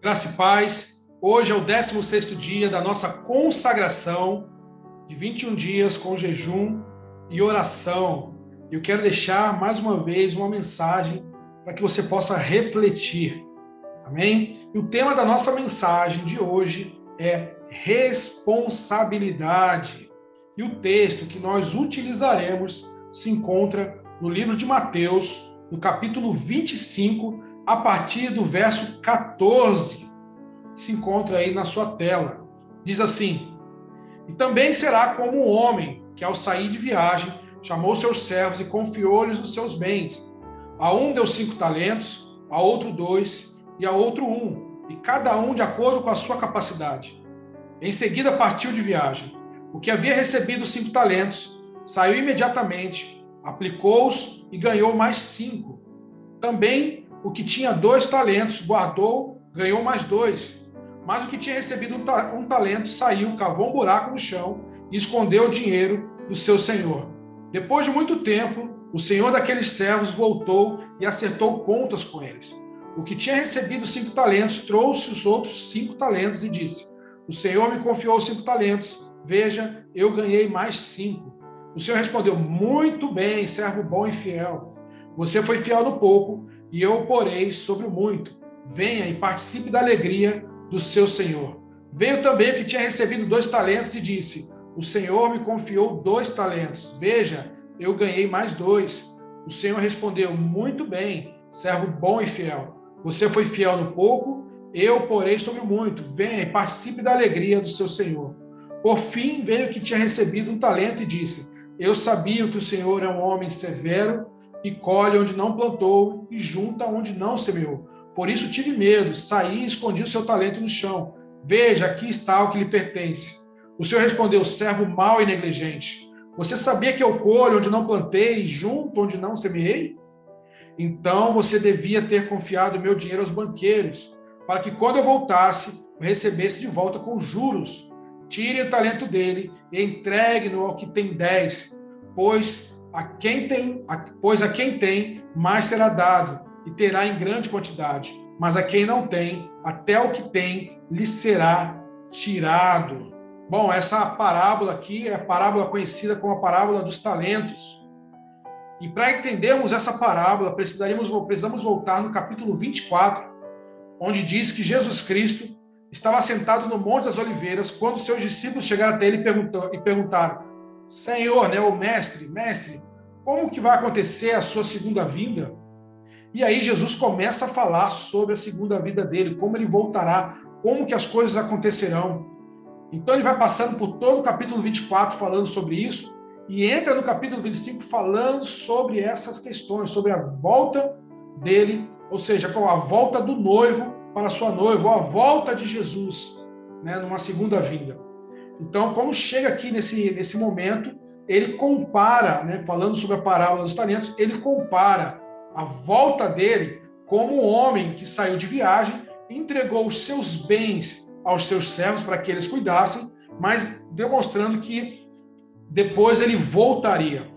Graça e paz. Hoje é o 16º dia da nossa consagração de 21 dias com jejum e oração. Eu quero deixar mais uma vez uma mensagem para que você possa refletir. Amém? E o tema da nossa mensagem de hoje é responsabilidade. E o texto que nós utilizaremos se encontra no livro de Mateus, no capítulo 25, a partir do verso 14, que se encontra aí na sua tela. Diz assim: E também será como um homem que, ao sair de viagem, chamou seus servos e confiou-lhes os seus bens. A um deu 5 talentos, a outro 2 e a outro 1, e cada um de acordo com a sua capacidade. Em seguida partiu de viagem. O que havia recebido 5 talentos saiu imediatamente, aplicou-os e ganhou mais 5. Também o que tinha 2 talentos guardou, ganhou mais 2. Mas o que tinha recebido um talento saiu, cavou um buraco no chão e escondeu o dinheiro do seu senhor. Depois de muito tempo, o senhor daqueles servos voltou e acertou contas com eles. O que tinha recebido 5 talentos trouxe os outros 5 talentos e disse: O senhor me confiou 5 talentos, veja, eu ganhei mais 5. O senhor respondeu: Muito bem, servo bom e fiel. Você foi fiel no pouco, e eu o porei sobre o muito. Venha e participe da alegria do seu senhor. Veio também o que tinha recebido 2 talentos e disse: O senhor me confiou 2 talentos. Veja, eu ganhei mais 2. O senhor respondeu: Muito bem, servo bom e fiel. Você foi fiel no pouco, eu o porei sobre o muito. Venha e participe da alegria do seu senhor. Por fim, veio o que tinha recebido 1 talento e disse: Eu sabia que o senhor é um homem severo e colhe onde não plantou e junta onde não semeou. Por isso tive medo, saí e escondi o seu talento no chão. Veja, aqui está o que lhe pertence. O senhor respondeu: Servo mau e negligente. Você sabia que eu colho onde não plantei e junto onde não semeei? Então você devia ter confiado o meu dinheiro aos banqueiros, para que quando eu voltasse, eu recebesse de volta com juros. Tire o talento dele e entregue-no ao que tem 10, pois a quem tem, mais será dado, e terá em grande quantidade. Mas a quem não tem, até o que tem, lhe será tirado. Bom, essa parábola aqui é a parábola conhecida como a parábola dos talentos. E para entendermos essa parábola, precisamos voltar no capítulo 24, onde diz que Jesus Cristo estava sentado no Monte das Oliveiras, quando seus discípulos chegaram até ele e perguntaram: Senhor, né, ou mestre, como que vai acontecer a sua segunda vinda? E aí Jesus começa a falar sobre a segunda vinda dele, como ele voltará, como que as coisas acontecerão. Então ele vai passando por todo o capítulo 24 falando sobre isso, e entra no capítulo 25 falando sobre essas questões, sobre a volta dele, ou seja, com a volta do noivo para a sua noiva, ou a volta de Jesus, né, numa segunda vinda. Então, quando chega aqui nesse momento, ele compara, né, falando sobre a parábola dos talentos, ele compara a volta dele como um homem que saiu de viagem, entregou os seus bens aos seus servos para que eles cuidassem, mas demonstrando que depois ele voltaria.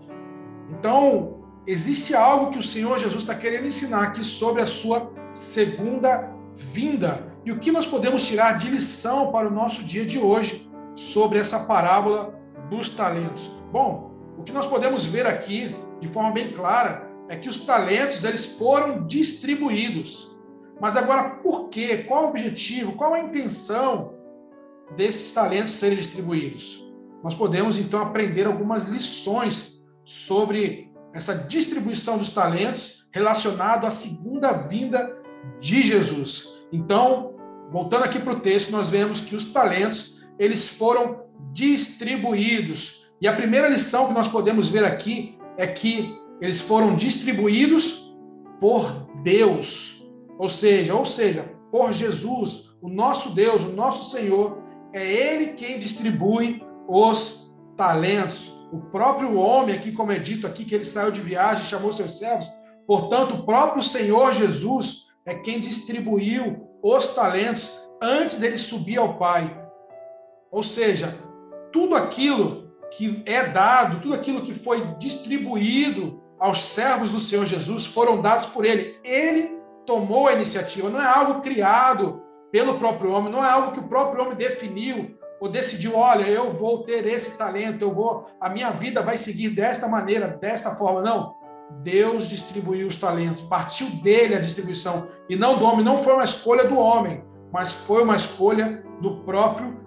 Então, existe algo que o Senhor Jesus está querendo ensinar aqui sobre a sua segunda vinda. E o que nós podemos tirar de lição para o nosso dia de hoje sobre essa parábola dos talentos? Bom, o que nós podemos ver aqui, de forma bem clara, é que os talentos eles foram distribuídos. Mas agora, por quê? Qual o objetivo? Qual a intenção desses talentos serem distribuídos? Nós podemos, então, aprender algumas lições sobre essa distribuição dos talentos relacionado à segunda vinda de Jesus. Então, voltando aqui para o texto, nós vemos que os talentos eles foram distribuídos. E a primeira lição que nós podemos ver aqui é que eles foram distribuídos por Deus. Ou seja, por Jesus, o nosso Deus, o nosso Senhor, é Ele quem distribui os talentos. O próprio homem aqui, como é dito aqui, que ele saiu de viagem, chamou seus servos, portanto, o próprio Senhor Jesus é quem distribuiu os talentos antes dele subir ao Pai. Ou seja, tudo aquilo que é dado, tudo aquilo que foi distribuído aos servos do Senhor Jesus foram dados por ele. Ele tomou a iniciativa, não é algo criado pelo próprio homem, não é algo que o próprio homem definiu ou decidiu, olha, eu vou ter esse talento, a minha vida vai seguir desta maneira, desta forma. Não. Deus distribuiu os talentos, partiu dele a distribuição, e não do homem. Não foi uma escolha do homem, mas foi uma escolha do próprio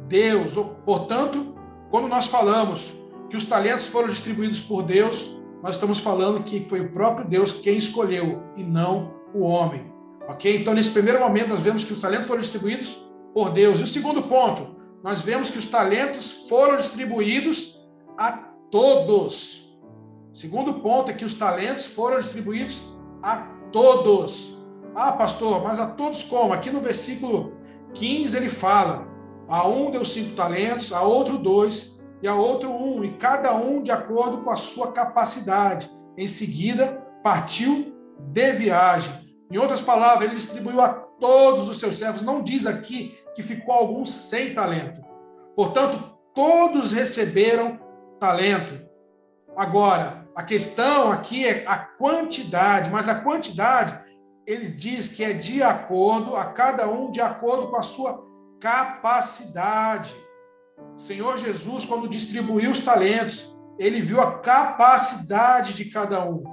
Deus. Portanto, quando nós falamos que os talentos foram distribuídos por Deus, nós estamos falando que foi o próprio Deus quem escolheu, e não o homem. Ok? Então, nesse primeiro momento, nós vemos que os talentos foram distribuídos por Deus. E o segundo ponto, nós vemos que os talentos foram distribuídos a todos. O segundo ponto é que os talentos foram distribuídos a todos. Ah, pastor, mas a todos como? Aqui no versículo 15 ele fala, a um deu 5 talentos, a outro 2, e a outro 1, e cada um de acordo com a sua capacidade. Em seguida, partiu de viagem. Em outras palavras, ele distribuiu a todos os seus servos. Não diz aqui que ficou algum sem talento. Portanto, todos receberam talento. Agora, a questão aqui é a quantidade, mas a quantidade, ele diz que é de acordo, a cada um de acordo com a sua capacidade. O Senhor Jesus, quando distribuiu os talentos, ele viu a capacidade de cada um.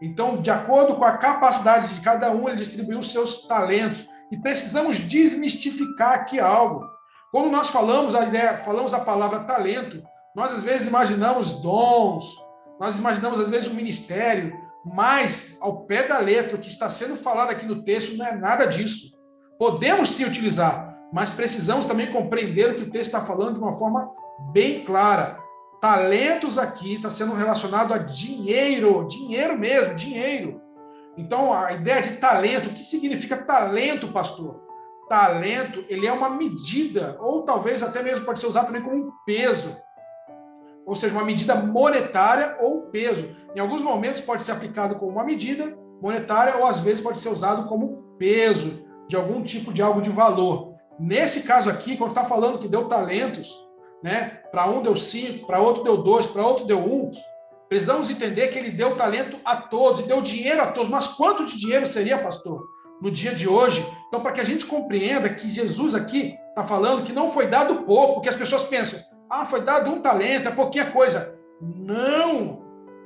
Então, de acordo com a capacidade de cada um, ele distribuiu os seus talentos. E precisamos desmistificar aqui algo. Quando nós falamos a palavra talento, nós às vezes imaginamos dons, nós imaginamos às vezes um ministério, mas ao pé da letra, o que está sendo falado aqui no texto não é nada disso. Podemos sim utilizar, mas precisamos também compreender o que o texto está falando de uma forma bem clara. Talentos aqui está sendo relacionado a dinheiro mesmo, dinheiro. Então, a ideia de talento, o que significa talento, pastor? Talento, ele é uma medida, ou talvez até mesmo pode ser usado também como um peso. Ou seja, uma medida monetária ou peso. Em alguns momentos pode ser aplicado como uma medida monetária, ou às vezes pode ser usado como peso de algum tipo de algo de valor. Nesse caso aqui, quando está falando que deu talentos, né? Para um deu 5, para outro deu 2, para outro deu 1. Precisamos entender que ele deu talento a todos, e deu dinheiro a todos. Mas quanto de dinheiro seria, pastor, no dia de hoje? Então, para que a gente compreenda que Jesus aqui está falando que não foi dado pouco, porque as pessoas pensam, foi dado um talento, é pouquinha coisa. Não!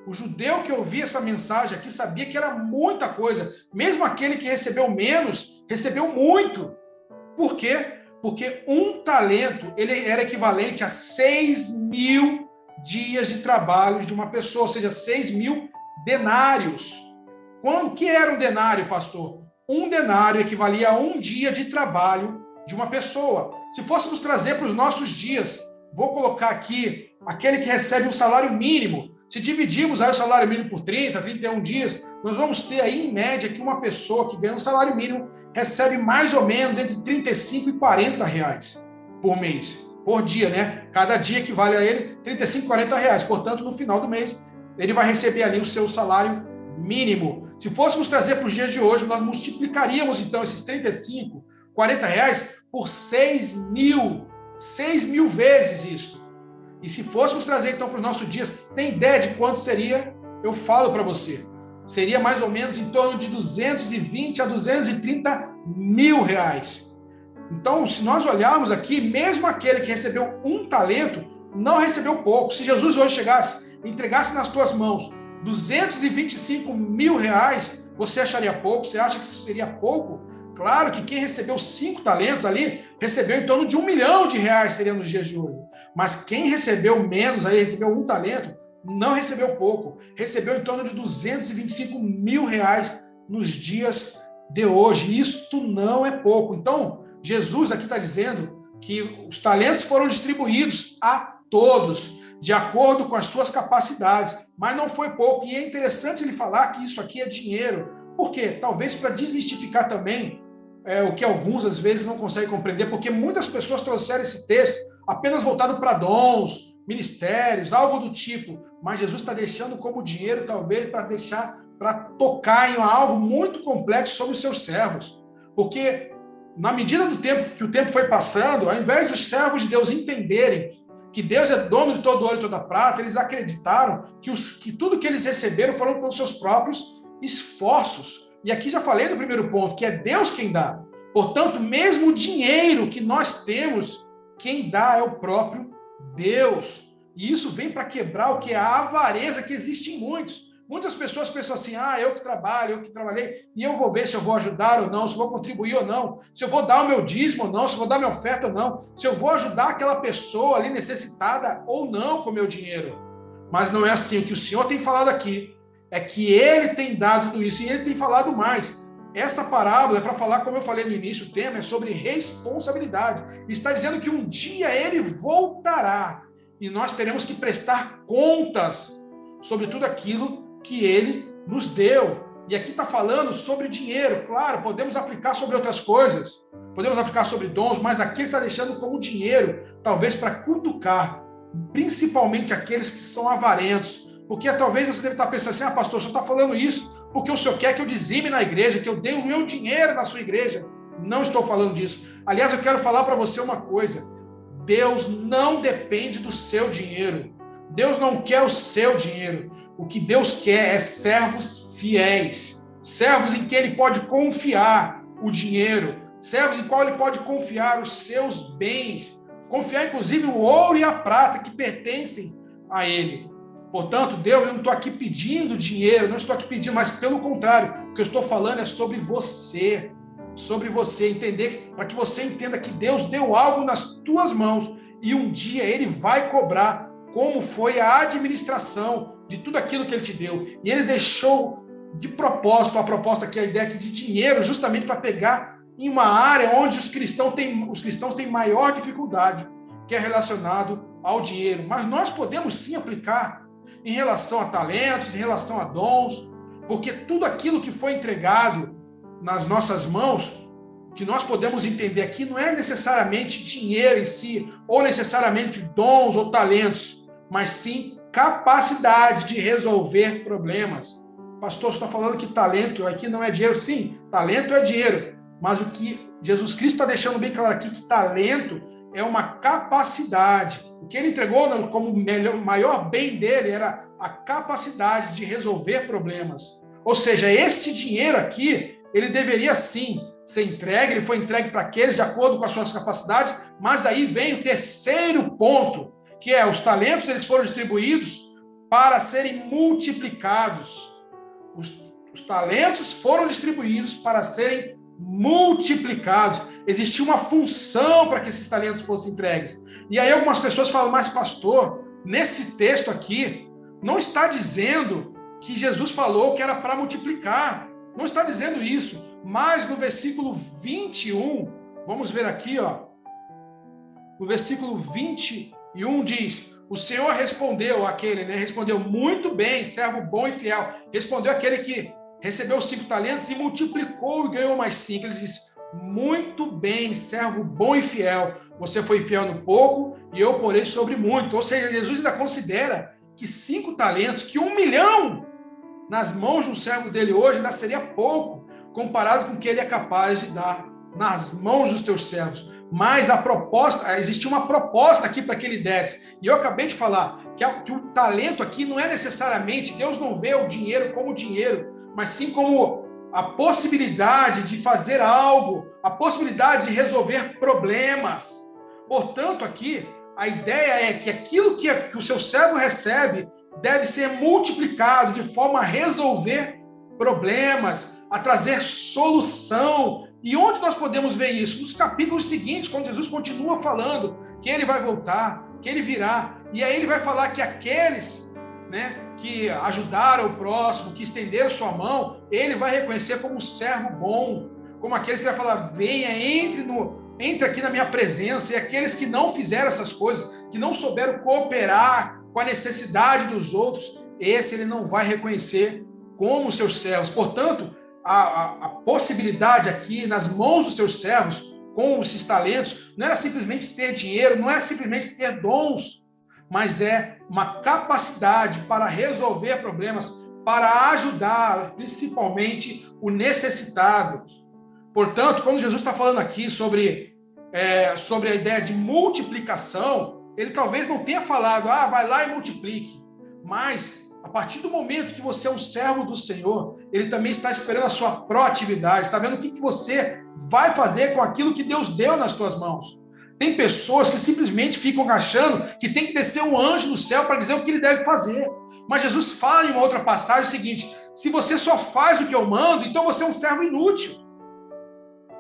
O judeu que ouvia essa mensagem aqui sabia que era muita coisa. Mesmo aquele que recebeu menos, recebeu muito. Por quê? Porque um talento, ele era equivalente a 6.000 dias de trabalho de uma pessoa, ou seja, 6.000 denários. O que era um denário, pastor? Um denário equivalia a um dia de trabalho de uma pessoa. Se fôssemos trazer para os nossos dias, vou colocar aqui aquele que recebe um salário mínimo. Se dividirmos aí o salário mínimo por 30, 31 dias, nós vamos ter aí, em média, que uma pessoa que ganha um salário mínimo recebe mais ou menos entre 35 e 40 reais por mês, por dia, né? Cada dia equivale a ele 35, 40 reais. Portanto, no final do mês, ele vai receber ali o seu salário mínimo. Se fôssemos trazer para os dias de hoje, nós multiplicaríamos, então, esses 35, 40 reais por 6.000 vezes isso. E se fôssemos trazer, então, para os nossos dias, tem ideia de quanto seria? Eu falo para você. Seria mais ou menos em torno de 220 a 230 mil reais. Então, se nós olharmos aqui, mesmo aquele que recebeu um talento, não recebeu pouco. Se Jesus hoje chegasse, entregasse nas tuas mãos 225 mil reais, você acharia pouco? Você acha que isso seria pouco? Claro que quem recebeu 5 talentos ali, recebeu em torno de 1 milhão de reais, seria nos dias de hoje. Mas quem recebeu menos, aí recebeu um talento, não recebeu pouco. Recebeu em torno de 225 mil reais nos dias de hoje. Isso não é pouco. Então, Jesus aqui está dizendo que os talentos foram distribuídos a todos, de acordo com as suas capacidades. Mas não foi pouco. E é interessante ele falar que isso aqui é dinheiro. Por quê? Talvez para desmistificar também o que alguns às vezes não conseguem compreender, porque muitas pessoas trouxeram esse texto apenas voltado para dons, ministérios, algo do tipo. Mas Jesus está deixando como dinheiro, talvez, para tocar em algo muito complexo sobre os seus servos. Porque, na medida do tempo que o tempo foi passando, ao invés dos servos de Deus entenderem que Deus é dono de todo ouro e toda prata, eles acreditaram que tudo que eles receberam foram pelos seus próprios esforços. E aqui já falei no primeiro ponto, que é Deus quem dá. Portanto, mesmo o dinheiro que nós temos, quem dá é o próprio Deus. E isso vem para quebrar o que é a avareza que existe em muitos. Muitas pessoas pensam assim, eu que trabalho, eu que trabalhei, e eu vou ver se eu vou ajudar ou não, se eu vou contribuir ou não, se eu vou dar o meu dízimo ou não, se eu vou dar minha oferta ou não, se eu vou ajudar aquela pessoa ali necessitada ou não com o meu dinheiro. Mas não é assim. O que o Senhor tem falado aqui é que Ele tem dado tudo isso, e Ele tem falado mais. Essa parábola é para falar, como eu falei no início, o tema é sobre responsabilidade. Está dizendo que um dia Ele voltará, e nós teremos que prestar contas sobre tudo aquilo que Ele nos deu. E aqui está falando sobre dinheiro. Claro, podemos aplicar sobre outras coisas, podemos aplicar sobre dons, mas aqui Ele está deixando como dinheiro, talvez para cutucar, principalmente aqueles que são avarentos. Porque talvez você deve estar pensando assim, pastor, o senhor está falando isso porque o senhor quer que eu dizime na igreja, que eu dê o meu dinheiro na sua igreja. Não estou falando disso. Aliás, eu quero falar para você uma coisa. Deus não depende do seu dinheiro. Deus não quer o seu dinheiro. O que Deus quer é servos fiéis. Servos em que Ele pode confiar o dinheiro. Servos em qual Ele pode confiar os seus bens. Confiar, inclusive, o ouro e a prata que pertencem a Ele. Portanto, Deus, eu não estou aqui pedindo dinheiro, não estou aqui pedindo, mas pelo contrário, o que eu estou falando é sobre você, entender, para que você entenda que Deus deu algo nas tuas mãos e um dia Ele vai cobrar como foi a administração de tudo aquilo que Ele te deu. E Ele deixou de propósito, a proposta aqui, a ideia aqui de dinheiro, justamente para pegar em uma área onde os cristãos têm maior dificuldade, que é relacionado ao dinheiro. Mas nós podemos sim aplicar em relação a talentos, em relação a dons, porque tudo aquilo que foi entregado nas nossas mãos, que nós podemos entender aqui, não é necessariamente dinheiro em si, ou necessariamente dons ou talentos, mas sim capacidade de resolver problemas. Pastor, você está falando que talento aqui não é dinheiro? Sim, talento é dinheiro, mas o que Jesus Cristo está deixando bem claro aqui, que talento é uma capacidade. O que ele entregou como maior bem dele era a capacidade de resolver problemas. Ou seja, este dinheiro aqui, ele deveria sim ser entregue, ele foi entregue para aqueles de acordo com as suas capacidades, mas aí vem o terceiro ponto, que é os talentos, eles foram distribuídos para serem multiplicados. Os talentos foram distribuídos para serem multiplicados. Existia uma função para que esses talentos fossem entregues. E aí algumas pessoas falam, mas pastor, nesse texto aqui, não está dizendo que Jesus falou que era para multiplicar. Não está dizendo isso. Mas no versículo 21, vamos ver aqui, o versículo 21 diz, o Senhor respondeu àquele, respondeu, muito bem, servo bom e fiel. Respondeu aquele que recebeu os 5 talentos e multiplicou e ganhou mais 5. Ele diz, muito bem, servo bom e fiel. Você foi fiel no pouco e eu porei sobre muito. Ou seja, Jesus ainda considera que 5 talentos, que 1 milhão nas mãos de um servo dele hoje ainda seria pouco, comparado com o que ele é capaz de dar nas mãos dos teus servos. Mas existia uma proposta aqui para que ele desse. E eu acabei de falar que o talento aqui não é necessariamente, Deus não vê o dinheiro como dinheiro, mas sim como a possibilidade de fazer algo, a possibilidade de resolver problemas. Portanto, aqui, a ideia é que aquilo que o seu servo recebe deve ser multiplicado de forma a resolver problemas, a trazer solução. E onde nós podemos ver isso? Nos capítulos seguintes, quando Jesus continua falando que ele vai voltar, que ele virá, e aí ele vai falar que aqueles, que ajudaram o próximo, que estenderam sua mão, ele vai reconhecer como um servo bom, como aqueles que vai falar, venha, entre aqui na minha presença, e aqueles que não fizeram essas coisas, que não souberam cooperar com a necessidade dos outros, esse ele não vai reconhecer como seus servos. Portanto, a possibilidade aqui nas mãos dos seus servos, com esses talentos, não era simplesmente ter dinheiro, não é simplesmente ter dons, mas é uma capacidade para resolver problemas, para ajudar, principalmente, o necessitado. Portanto, quando Jesus está falando aqui sobre a ideia de multiplicação, ele talvez não tenha falado, vai lá e multiplique, mas A partir do momento que você é um servo do Senhor, Ele também está esperando a sua proatividade, está vendo o que você vai fazer com aquilo que Deus deu nas suas mãos. Tem pessoas que simplesmente ficam achando que tem que descer um anjo do céu para dizer o que ele deve fazer. Mas Jesus fala em uma outra passagem o seguinte: se você só faz o que eu mando, então você é um servo inútil.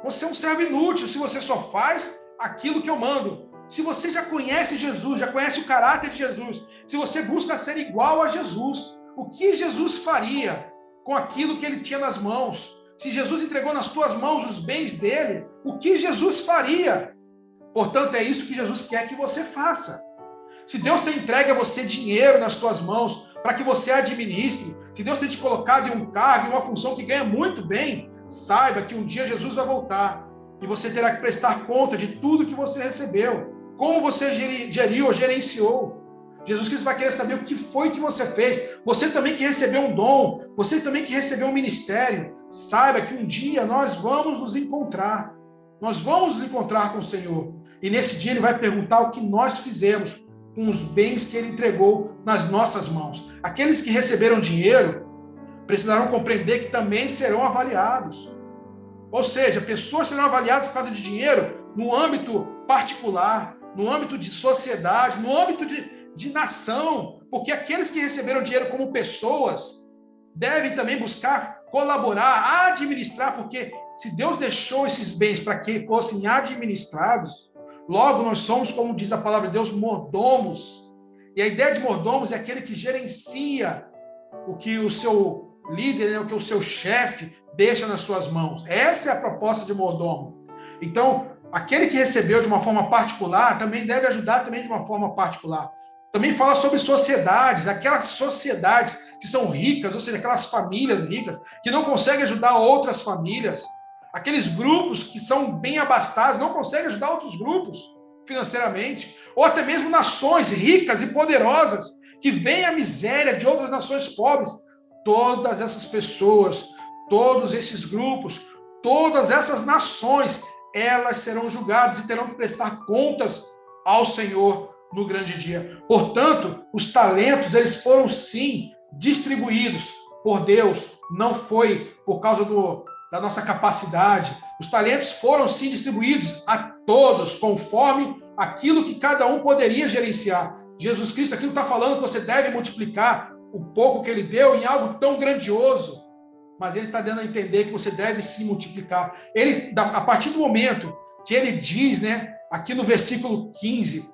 Você é um servo inútil se você só faz aquilo que eu mando. Se você já conhece Jesus, já conhece o caráter de Jesus, se você busca ser igual a Jesus, o que Jesus faria com aquilo que ele tinha nas mãos? Se Jesus entregou nas tuas mãos os bens dele, o que Jesus faria? Portanto, é isso que Jesus quer que você faça. Se Deus tem entregue a você dinheiro nas tuas mãos para que você administre, se Deus tem te colocado em um cargo, em uma função que ganha muito bem, saiba que um dia Jesus vai voltar e você terá que prestar conta de tudo que você recebeu, como você geriu ou gerenciou. Jesus Cristo vai querer saber o que foi que você fez. Você também que recebeu um dom, você também que recebeu um ministério, saiba que um dia nós vamos nos encontrar. Nós vamos nos encontrar com o Senhor. E nesse dia ele vai perguntar o que nós fizemos com os bens que ele entregou nas nossas mãos. Aqueles que receberam dinheiro precisarão compreender que também serão avaliados. Ou seja, pessoas serão avaliadas por causa de dinheiro no âmbito particular, no âmbito de sociedade, no âmbito de nação, porque aqueles que receberam dinheiro como pessoas devem também buscar colaborar, administrar, porque se Deus deixou esses bens para que fossem administrados, logo nós somos, como diz a palavra de Deus, mordomos. E a ideia de mordomos é aquele que gerencia o que o seu líder, o que o seu chefe deixa nas suas mãos. Essa é a proposta de mordomo. Então, aquele que recebeu de uma forma particular também deve ajudar também de uma forma particular. Também fala sobre sociedades, aquelas sociedades que são ricas, ou seja, aquelas famílias ricas que não conseguem ajudar outras famílias. Aqueles grupos que são bem abastados não conseguem ajudar outros grupos financeiramente. Ou até mesmo nações ricas e poderosas que veem a miséria de outras nações pobres. Todas essas pessoas, todos esses grupos, todas essas nações, elas serão julgadas e terão que prestar contas ao Senhor no grande dia. Portanto, os talentos, eles foram sim distribuídos por Deus, não foi por causa da nossa capacidade. Os talentos foram sim distribuídos a todos, conforme aquilo que cada um poderia gerenciar. Jesus Cristo aqui não está falando que você deve multiplicar o pouco que ele deu em algo tão grandioso, mas ele está dando a entender que você deve se multiplicar. Ele, a partir do momento que ele diz, aqui no versículo 15,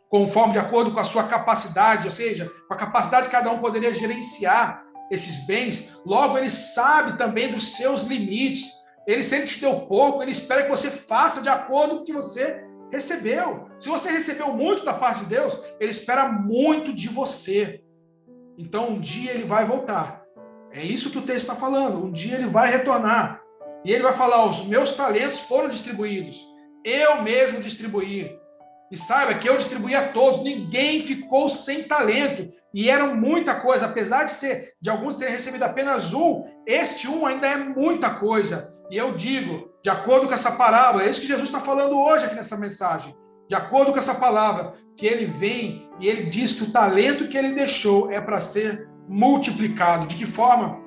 conforme de acordo com a sua capacidade, ou seja, com a capacidade que cada um poderia gerenciar esses bens, logo ele sabe também dos seus limites. Ele, se ele te deu pouco, ele espera que você faça de acordo com o que você recebeu. Se você recebeu muito da parte de Deus, ele espera muito de você. Então, um dia ele vai voltar. É isso que o texto está falando. Um dia ele vai retornar. E ele vai falar: os meus talentos foram distribuídos. Eu mesmo distribuí. E saiba que eu distribuí a todos. Ninguém ficou sem talento. E era muita coisa. Apesar de alguns terem recebido apenas um, este um ainda é muita coisa. E eu digo, de acordo com essa parábola, é isso que Jesus está falando hoje aqui nessa mensagem. De acordo com essa palavra, que ele vem e ele diz que o talento que ele deixou é para ser multiplicado. De que forma?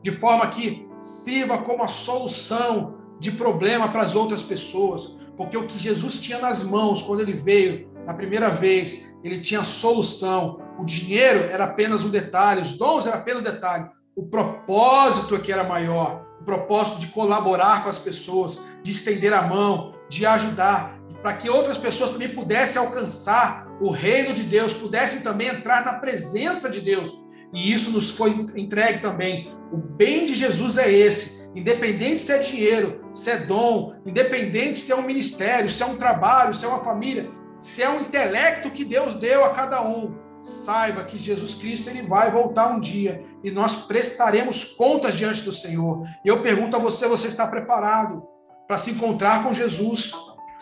De forma que sirva como a solução de problema para as outras pessoas. Porque o que Jesus tinha nas mãos quando ele veio na primeira vez, ele tinha solução. O dinheiro era apenas um detalhe, os dons eram apenas um detalhe. O propósito é que era maior. O propósito de colaborar com as pessoas, de estender a mão, de ajudar, para que outras pessoas também pudessem alcançar o reino de Deus, pudessem também entrar na presença de Deus. E isso nos foi entregue também. O bem de Jesus é esse. Independente se é dinheiro, se é dom, independente se é um ministério, se é um trabalho, se é uma família, se é um intelecto que Deus deu a cada um, saiba que Jesus Cristo ele vai voltar um dia e nós prestaremos contas diante do Senhor. E eu pergunto a você, você está preparado para se encontrar com Jesus?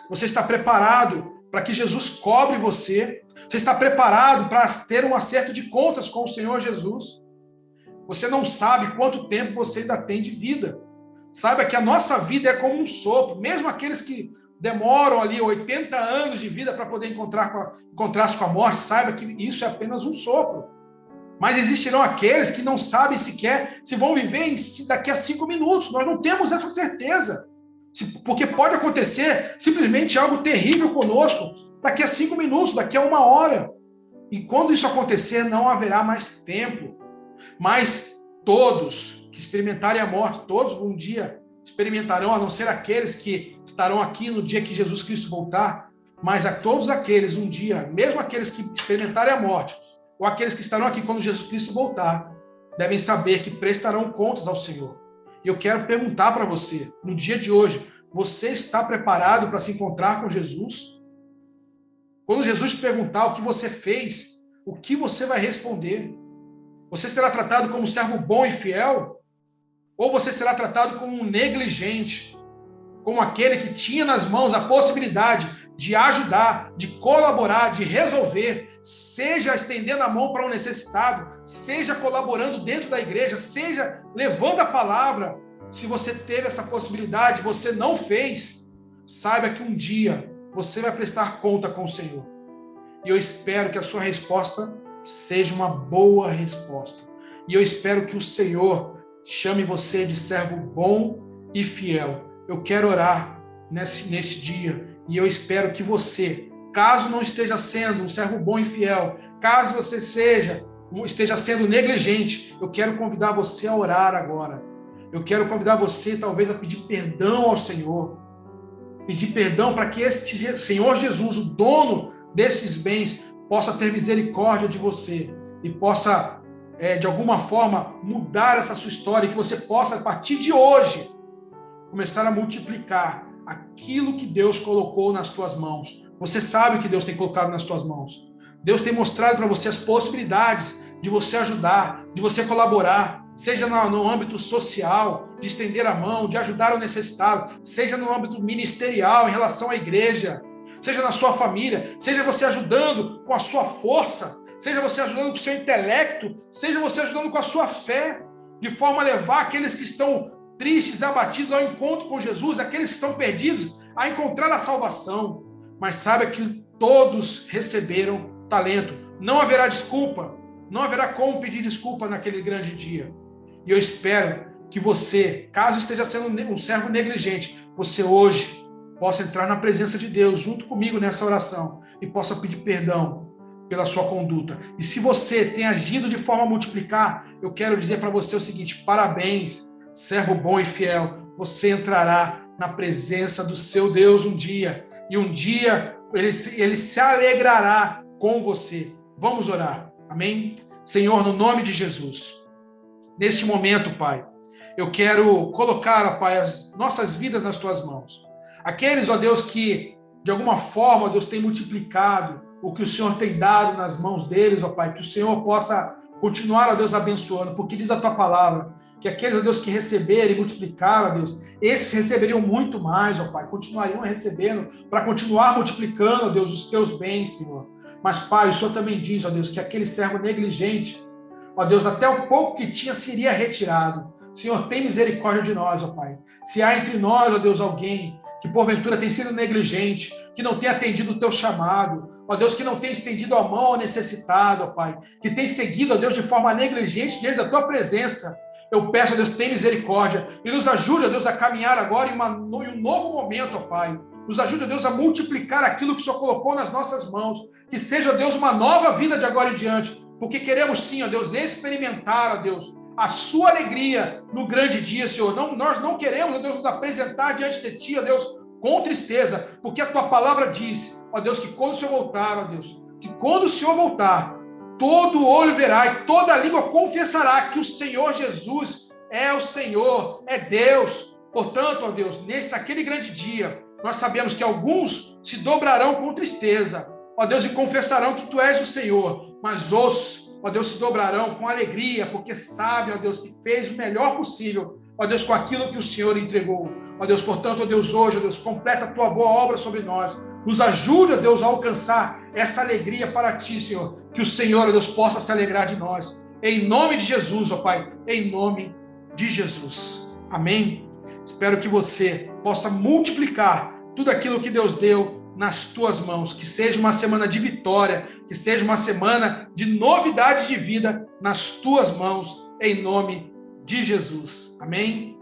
Você está preparado para que Jesus cobre você? Você está preparado para ter um acerto de contas com o Senhor Jesus? Você não sabe quanto tempo você ainda tem de vida. Saiba que a nossa vida é como um sopro. Mesmo aqueles que demoram ali 80 anos de vida para poder encontrar-se com a morte, saiba que isso é apenas um sopro. Mas existirão aqueles que não sabem sequer se vão viver daqui a 5 minutos. Nós não temos essa certeza. Porque pode acontecer simplesmente algo terrível conosco daqui a 5 minutos, daqui a 1 hora. E quando isso acontecer, não haverá mais tempo. Mas todos que experimentarem a morte, todos um dia experimentarão, a não ser aqueles que estarão aqui no dia que Jesus Cristo voltar. Mas a todos aqueles um dia, mesmo aqueles que experimentarem a morte, ou aqueles que estarão aqui quando Jesus Cristo voltar, devem saber que prestarão contas ao Senhor. E eu quero perguntar para você, no dia de hoje, você está preparado para se encontrar com Jesus? Quando Jesus te perguntar o que você fez, o que você vai responder? Você será tratado como um servo bom e fiel? Ou você será tratado como um negligente? Como aquele que tinha nas mãos a possibilidade de ajudar, de colaborar, de resolver, seja estendendo a mão para um necessitado, seja colaborando dentro da igreja, seja levando a palavra. Se você teve essa possibilidade, você não fez, saiba que um dia você vai prestar conta com o Senhor. E eu espero que a sua resposta seja uma boa resposta. E eu espero que o Senhor chame você de servo bom e fiel. Eu quero orar nesse dia, e eu espero que você, caso não esteja sendo um servo bom e fiel, caso você esteja sendo negligente, eu quero convidar você a orar agora. Eu quero convidar você, talvez, a pedir perdão ao Senhor. Pedir perdão para que este Senhor Jesus, o dono desses bens, possa ter misericórdia de você e possa, de alguma forma, mudar essa sua história, e que você possa, a partir de hoje, começar a multiplicar aquilo que Deus colocou nas tuas mãos. Você sabe o que Deus tem colocado nas tuas mãos. Deus tem mostrado para você as possibilidades de você ajudar, de você colaborar, seja no âmbito social, de estender a mão, de ajudar o necessitado, seja no âmbito ministerial, em relação à igreja, seja na sua família, seja você ajudando com a sua força, seja você ajudando com o seu intelecto, seja você ajudando com a sua fé, de forma a levar aqueles que estão tristes, abatidos ao encontro com Jesus, aqueles que estão perdidos a encontrar a salvação. Mas saiba que todos receberam talento. Não haverá desculpa, não haverá como pedir desculpa naquele grande dia. E eu espero que você, caso esteja sendo um servo negligente, você hoje possa entrar na presença de Deus junto comigo nessa oração e possa pedir perdão pela sua conduta. E se você tem agido de forma a multiplicar, eu quero dizer para você o seguinte: parabéns, servo bom e fiel, você entrará na presença do seu Deus um dia, e um dia ele se alegrará com você. Vamos orar, amém? Senhor, no nome de Jesus, neste momento, Pai, eu quero colocar, ó Pai, as nossas vidas nas tuas mãos. Aqueles, ó Deus, que de alguma forma, ó Deus, tem multiplicado o que o Senhor tem dado nas mãos deles, ó Pai, que o Senhor possa continuar, ó Deus, abençoando, porque diz a tua palavra que aqueles, ó Deus, que receberem e multiplicaram, ó Deus, esses receberiam muito mais, ó Pai, continuariam recebendo para continuar multiplicando, ó Deus, os teus bens, Senhor. Mas, Pai, o Senhor também diz, ó Deus, que aquele servo negligente, ó Deus, até o pouco que tinha seria retirado. Senhor, tem misericórdia de nós, ó Pai. Se há entre nós, ó Deus, alguém que porventura tem sido negligente, que não tem atendido o teu chamado, ó Deus, que não tem estendido a mão ao necessitado, ó Pai, que tem seguido, ó Deus, de forma negligente diante da tua presença, eu peço, ó Deus, tem misericórdia e nos ajude, ó Deus, a caminhar agora em um novo momento, ó Pai. Nos ajude, ó Deus, a multiplicar aquilo que o Senhor colocou nas nossas mãos, que seja, ó Deus, uma nova vida de agora em diante, porque queremos sim, ó Deus, experimentar, ó Deus, a sua alegria no grande dia, Senhor. Nós não queremos, ó Deus, nos apresentar diante de Ti, ó Deus, com tristeza, porque a Tua palavra diz, ó Deus, que quando o Senhor voltar, ó Deus, que quando o Senhor voltar, todo olho verá e toda língua confessará que o Senhor Jesus é o Senhor, é Deus. Portanto, ó Deus, naquele grande dia, nós sabemos que alguns se dobrarão com tristeza, ó Deus, e confessarão que Tu és o Senhor, mas outros, ó Deus, se dobrarão com alegria, porque sabem, ó Deus, que fez o melhor possível, ó Deus, com aquilo que o Senhor entregou. Ó Deus, portanto, ó Deus, hoje, ó Deus, completa a Tua boa obra sobre nós. Nos ajude, ó Deus, a alcançar essa alegria para Ti, Senhor. Que o Senhor, ó Deus, possa se alegrar de nós. Em nome de Jesus, ó Pai. Em nome de Jesus. Amém? Espero que você possa multiplicar tudo aquilo que Deus deu nas tuas mãos, que seja uma semana de vitória, que seja uma semana de novidade de vida nas tuas mãos, em nome de Jesus. Amém?